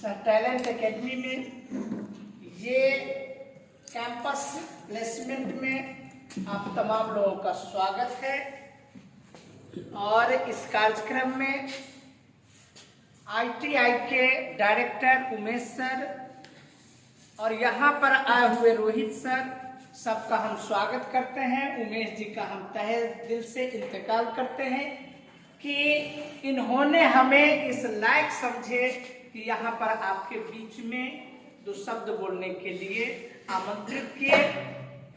Talent academy में ये campus placement में आप तमाम लोगों का स्वागत है। और इस कार्यक्रम में आईटीआई के डायरेक्टर उमेश सर और यहाँ पर आए हुए रोहित सर, सबका हम स्वागत करते हैं। उमेश जी का हम तहे दिल से इंतकाल करते हैं कि इन्होंने हमें इस लायक समझे कि यहाँ पर आपके बीच में दो शब्द बोलने के लिए आमंत्रित किए।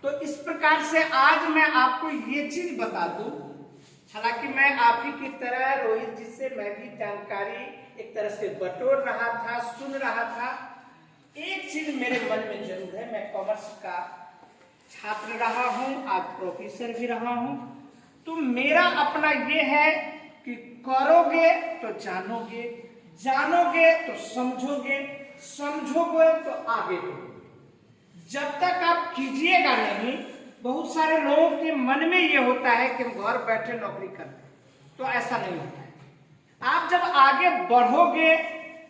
तो इस प्रकार से आज मैं आपको ये चीज बता दूं, हालांकि मैं आप ही की तरह रोहित जी से मैं भी जानकारी एक तरह से बटोर रहा था, सुन रहा था। एक चीज मेरे मन में जरूर है, मैं कॉमर्स का छात्र रहा हूं, आज प्रोफेसर भी रहा हूं। तो मेरा अपना ये है कि करोगे तो जानोगे, जानोगे तो समझोगे, समझोगे तो आगे बढ़ोगे। जब तक आप कीजिएगा नहीं, बहुत सारे लोगों के मन में ये होता है कि हम घर बैठे नौकरी करते, तो ऐसा नहीं होता है। आप जब आगे बढ़ोगे,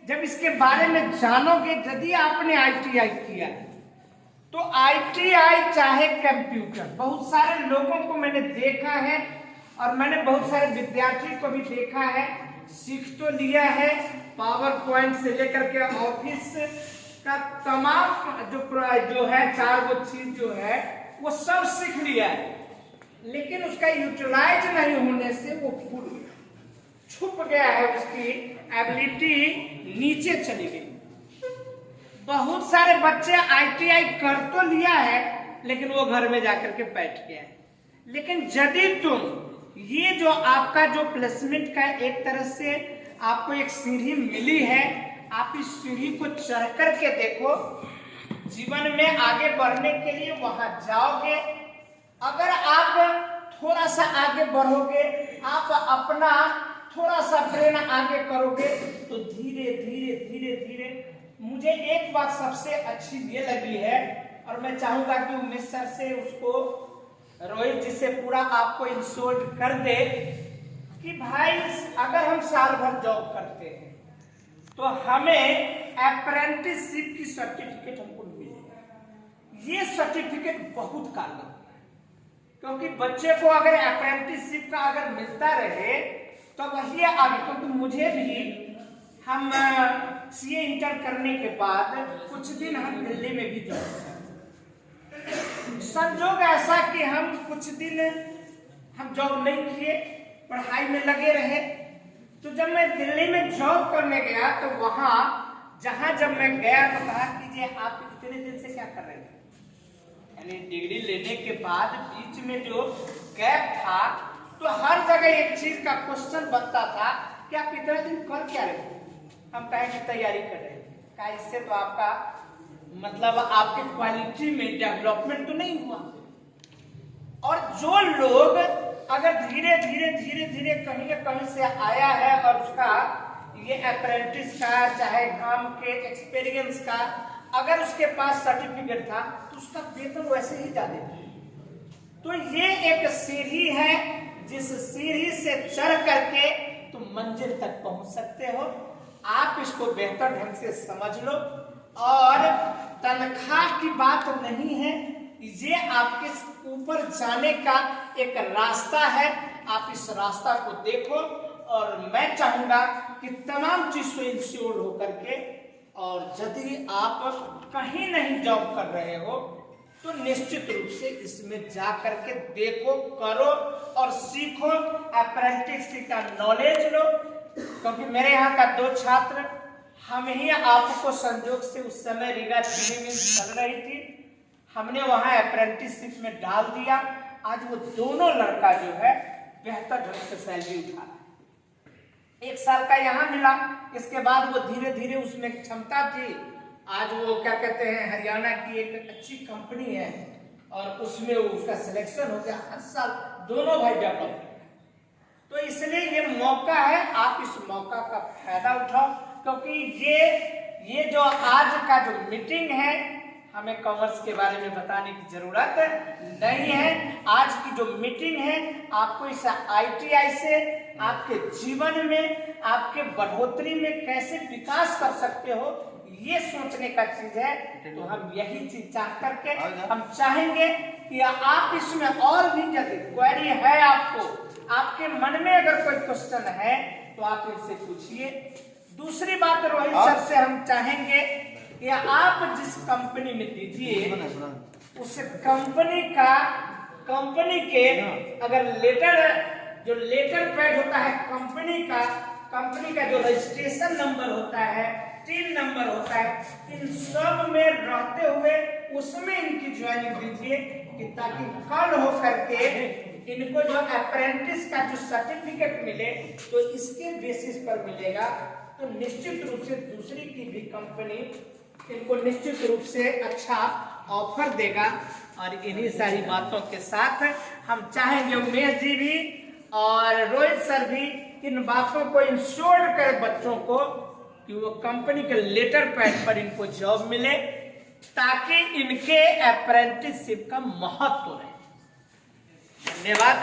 जब इसके बारे में जानोगे, यदि आपने आईटीआई किया है तो आईटीआई चाहे कंप्यूटर, बहुत सारे लोगों को मैंने देखा है और मैंने बहुत सारे विद्यार्थी को भी देखा है, सीख तो लिया है, पावर पॉइंट से लेकर के ऑफिस का तमाम जो है 4 वो चीज जो है वो सब सीख लिया है, लेकिन उसका यूटिलाइज नहीं होने से वो भूल गया, छुप गया है, उसकी एबिलिटी नीचे चली गई। बहुत सारे बच्चे आईटीआई कर तो लिया है, लेकिन वो घर में जाकर के बैठ गया है। लेकिन यदि तुम ये जो आपका जो प्लेसमेंट का एक तरह से आपको एक सीढ़ी मिली है, आप इस सीढ़ी को चढ़ करके देखो, जीवन में आगे बढ़ने के लिए वहां जाओगे। अगर आप थोड़ा सा आगे बढ़ोगे, आप अपना थोड़ा सा प्रेरणा आगे करोगे, तो धीरे धीरे धीरे धीरे मुझे एक बात सबसे अच्छी ये लगी है, और मैं चाहूंगा कि उमेश सर से उसको रोहित जी से पूरा आपको इंसोल्ट कर दे कि भाई अगर हम साल भर जॉब करते हैं तो हमें अप्रेंटिसशिप की सर्टिफिकेट हमको मिलेगी। ये सर्टिफिकेट बहुत काम लगता है, क्योंकि बच्चे को अगर अप्रेंटिसशिप का अगर मिलता रहे तो वही आगे, क्योंकि मुझे भी हम सीए इंटर करने के बाद कुछ दिन हम दिल्ली में भी जॉब किया। संजोग ऐसा कि हम कुछ दिन हम जॉब नहीं किए, पढ़ाई में लगे रहे। तो जब मैं दिल्ली में जॉब करने गया तो वहां जहां जब मैं गया तो कहा कि आप इतने दिन से क्या कर रहे थे, यानी डिग्री लेने के बाद बीच में जो गैप था, तो हर जगह एक चीज का क्वेश्चन बनता था कि आप इतने दिन कर क्या रहे थे। हम कहे की तैयारी कर रहे थे, क्या इससे तो आपका मतलब आपके क्वालिटी में डेवलपमेंट तो नहीं हुआ। और जो लोग अगर धीरे धीरे धीरे धीरे कहीं न कहीं से आया है और उसका ये अप्रेंटिस का चाहे काम के एक्सपीरियंस का अगर उसके पास सर्टिफिकेट था, तो उसका वेतन वैसे ही ज्यादा था। तो ये एक सीढ़ी है, जिस सीढ़ी से चढ़ करके तुम मंजिल तक पहुंच सकते हो। आप इसको बेहतर ढंग से समझ लो, और तनख्वाह की बात नहीं है, ये आपके ऊपर जाने का एक रास्ता है। आप इस रास्ता को देखो, और मैं चाहूंगा कि तमाम चीज से इंश्योर होकर के, और यदि आप कहीं नहीं जॉब कर रहे हो तो निश्चित रूप से इसमें जा करके देखो, करो और सीखो, अप्रेंटिस का नॉलेज लो। क्योंकि मेरे यहाँ का 2 छात्र, हम ही आपको संजोग से उस समय रीगा में चल रही थी, हमने वहां अप्रेंटिसशिप में डाल दिया। आज वो दोनों लड़का जो है बेहतर ढंग से सैलरी उठा रहा है। 1 साल का यहाँ मिला, इसके बाद वो धीरे धीरे उसमें क्षमता थी, आज वो क्या कहते हैं हरियाणा की एक अच्छी कंपनी है और उसमें उसका सिलेक्शन हो गया। हर साल दोनों भाई डेवलप। तो इसलिए ये मौका है, आप इस मौका का फायदा उठाओ, क्योंकि ये जो आज का जो मीटिंग है, हमें कॉमर्स के बारे में बताने की जरूरत नहीं है। आज की जो मीटिंग है, आपको इस आईटीआई से आपके जीवन में आपके बढ़ोतरी में कैसे विकास कर सकते हो, ये सोचने का चीज है। तो हम यही चीज चाह करके हम चाहेंगे कि आप इसमें और भी यदि क्वेरी है, आपके मन में अगर कोई क्वेश्चन है तो आप इनसे पूछिए। दूसरी बात रोहित सर से हम चाहेंगे कि आप जिस कंपनी में दीजिए उस कंपनी के अगर लेटर पैड होता है कंपनी का जो रजिस्ट्रेशन नंबर होता है, टीन नंबर होता है, इन सब में रहते हुए उसमें इनकी ज्वाइनिंग दीजिए कि ताकि कल हो करके इनको जो अप्रेंटिस का जो सर्टिफिकेट मिले तो इसके बेसिस पर मिलेगा। तो निश्चित रूप से दूसरी की भी कंपनी इनको निश्चित रूप से अच्छा ऑफर देगा। और इन्हीं सारी बातों के साथ हम चाहेंगे उमेश जी भी और रोहित सर भी इन बातों को इंश्योर करें बच्चों को कि वो कंपनी के लेटर पैड पर इनको जॉब मिले ताकि इनके अप्रेंटिसशिप का महत्व रहे। धन्यवाद।